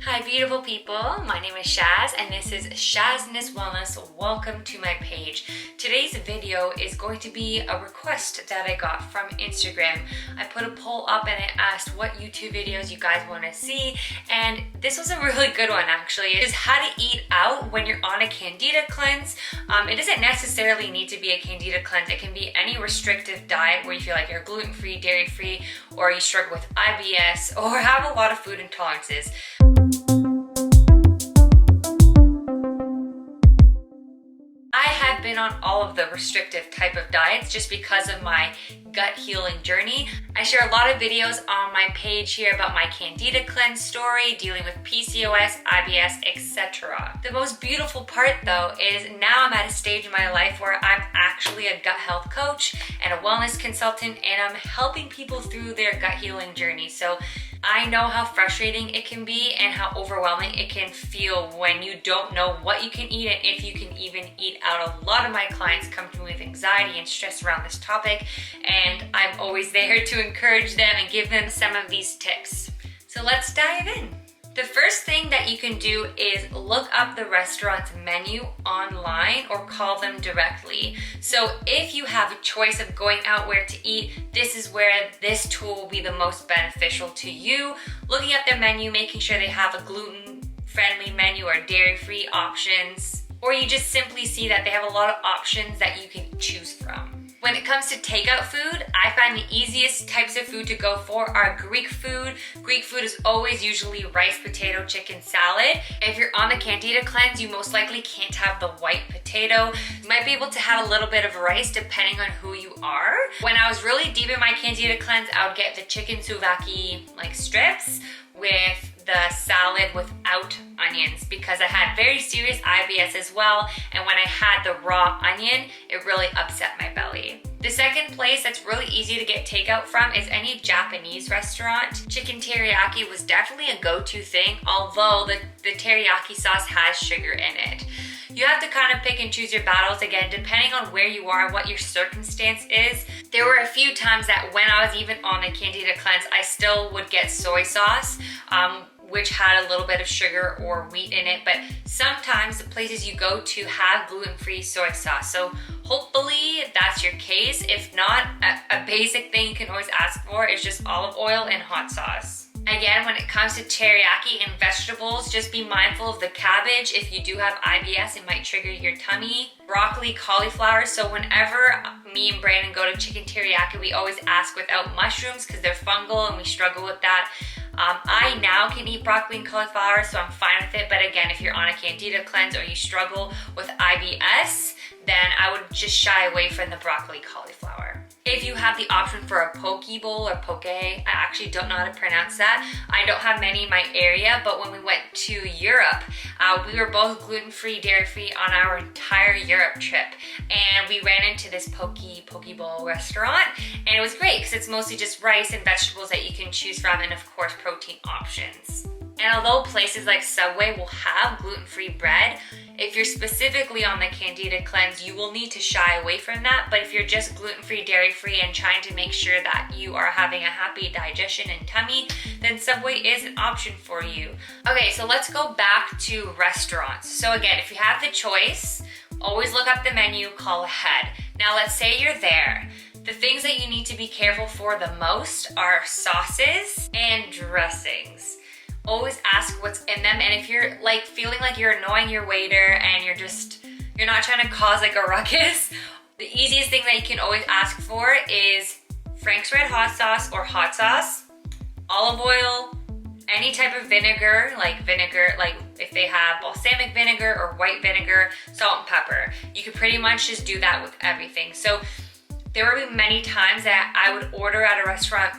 Hi beautiful people, my name is Shaz and this is Shazness Wellness. Welcome to my page. Today's video is going to be a request that I got from Instagram. I put a poll up and I asked what YouTube videos you guys want to see, and this was a really good one actually. It is how to eat out when you're on a Candida cleanse. It doesn't necessarily need to be a Candida cleanse. It can be any restrictive diet where you feel like you're gluten-free, dairy-free, or you struggle with IBS or have a lot of food intolerances. I've been on all of the restrictive type of diets just because of my gut healing journey. I share a lot of videos on my page here about my Candida cleanse story, dealing with PCOS, IBS, etc. The most beautiful part though is now I'm at a stage in my life where I'm actually a gut health coach and a wellness consultant, and I'm helping people through their gut healing journey. So I know how frustrating it can be and how overwhelming it can feel when you don't know what you can eat and if you can even eat out. A lot of my clients come to me with anxiety and stress around this topic, and I'm always there to encourage them and give them some of these tips. So let's dive in. The first thing that you can do is look up the restaurant's menu online or call them directly. So if you have a choice of going out where to eat, this is where this tool will be the most beneficial to you. Looking at their menu, making sure they have a gluten-friendly menu or dairy-free options, or you just simply see that they have a lot of options that you can choose from. When it comes to takeout food, I find the easiest types of food to go for are Greek food. Greek food is always usually rice, potato, chicken, salad. If you're on the Candida cleanse, you most likely can't have the white potato. You might be able to have a little bit of rice depending on who you are. When I was really deep in my Candida cleanse, I would get the chicken souvlaki like strips with the salad without onions because I had very serious IBS as well, and when I had the raw onion, it really upset my belly. The second place that's really easy to get takeout from is any Japanese restaurant. Chicken teriyaki was definitely a go-to thing, although the teriyaki sauce has sugar in it. You have to kind of pick and choose your battles again, depending on where you are and what your circumstance is. There were a few times that when I was even on the Candida cleanse, I still would get soy sauce, which had a little bit of sugar or wheat in it, but sometimes the places you go to have gluten-free soy sauce. So hopefully that's your case. If not, a basic thing you can always ask for is just olive oil and hot sauce. Again, when it comes to teriyaki and vegetables, just be mindful of the cabbage. If you do have IBS, it might trigger your tummy. Broccoli, cauliflower. So whenever me and Brandon go to chicken teriyaki, we always ask without mushrooms because they're fungal and we struggle with that. I now can eat broccoli and cauliflower, so I'm fine with it. But again, if you're on a Candida cleanse or you struggle with IBS, then I would just shy away from the broccoli cauliflower. If you have the option for a poke bowl or poke, I actually don't know how to pronounce that. I don't have many in my area, but when we went to Europe, we were both gluten-free, dairy-free on our entire Europe trip. And we ran into this poke bowl restaurant, and it was great because it's mostly just rice and vegetables that you can choose from, and of course, protein options. And although places like Subway will have gluten-free bread, if you're specifically on the Candida cleanse, you will need to shy away from that. But if you're just gluten-free, dairy-free, and trying to make sure that you are having a happy digestion and tummy, then Subway is an option for you. Okay, so let's go back to restaurants. So again, if you have the choice, always look up the menu, call ahead. Now let's say you're there. The things that you need to be careful for the most are sauces and dressings. Always ask what's in them, and if you're like feeling like you're annoying your waiter and you're not trying to cause like a ruckus, the easiest thing that you can always ask for is Frank's Red Hot Sauce or hot sauce, olive oil, any type of vinegar, like if they have balsamic vinegar or white vinegar, salt and pepper. You could pretty much just do that with everything. So there will be many times that I would order at a restaurant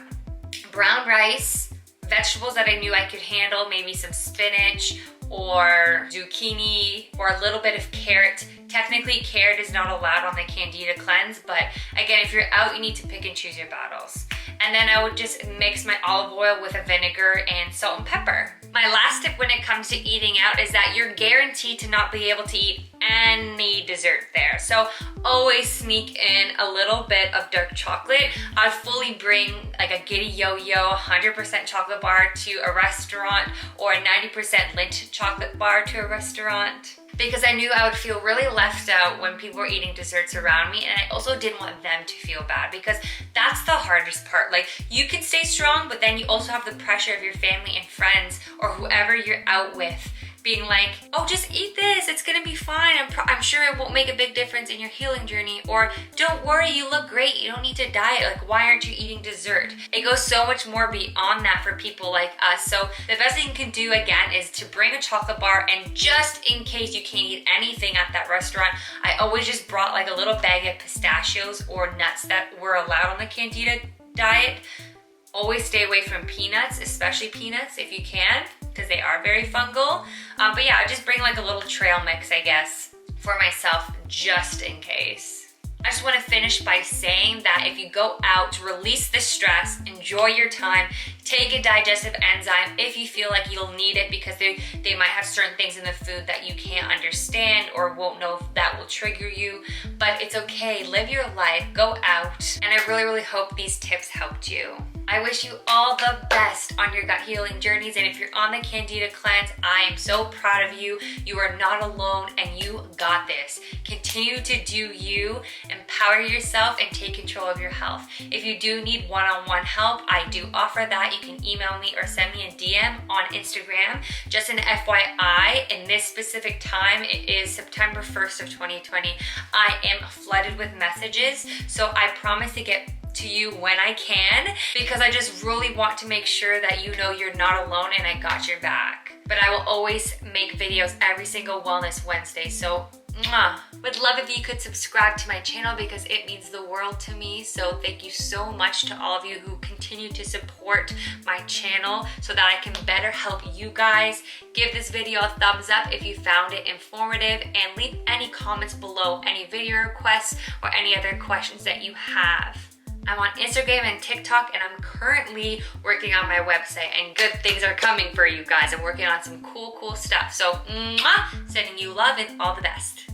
brown rice, vegetables that I knew I could handle, maybe some spinach or zucchini or a little bit of carrot. Technically, carrot is not allowed on the Candida cleanse, but again, if you're out, you need to pick and choose your battles. And then I would just mix my olive oil with a vinegar and salt and pepper. My last tip when it comes to eating out is that you're guaranteed to not be able to eat any dessert there. So always sneak in a little bit of dark chocolate. I'd fully bring like a Giddy Yo-Yo 100% chocolate bar to a restaurant or a 90% Lindt chocolate bar to a restaurant, because I knew I would feel really left out when people were eating desserts around me, and I also didn't want them to feel bad, because that's the hardest part. Like, you can stay strong, but then you also have the pressure of your family and friends or whoever you're out with being like, oh, just eat this, it's gonna be fine. I'm sure it won't make a big difference in your healing journey. Or, don't worry, you look great, you don't need to diet. Like, why aren't you eating dessert? It goes so much more beyond that for people like us. So the best thing you can do, again, is to bring a chocolate bar, and just in case you can't eat anything at that restaurant, I always just brought like a little bag of pistachios or nuts that were allowed on the Candida diet. Always stay away from peanuts, especially peanuts if you can, because they are very fungal. But yeah, I just bring like a little trail mix, I guess, for myself, just in case. I just want to finish by saying that if you go out, release the stress, enjoy your time, take a digestive enzyme if you feel like you'll need it, because they might have certain things in the food that you can't understand or won't know if that will trigger you. But it's okay, live your life, go out, and I really, really hope these tips helped you. I wish you all the best on your gut healing journeys, and if you're on the Candida cleanse, I am so proud of you. You are not alone, and you got this. Continue to do you, empower yourself, and take control of your health. If you do need one-on-one help, I do offer that. You can email me or send me a DM on Instagram. Just an FYI, in this specific time, it is September 1st of 2020. I am flooded with messages, so I promise to get to you when I can, because I just really want to make sure that you know you're not alone and I got your back. But I will always make videos every single Wellness Wednesday, so would love if you could subscribe to my channel, because it means the world to me. So thank you so much to all of you who continue to support my channel so that I can better help you guys. Give this video a thumbs up if you found it informative, and leave any comments below, any video requests or any other questions that you have. I'm on Instagram and TikTok, and I'm currently working on my website, and good things are coming for you guys. I'm working on some cool stuff. So, sending you love and all the best.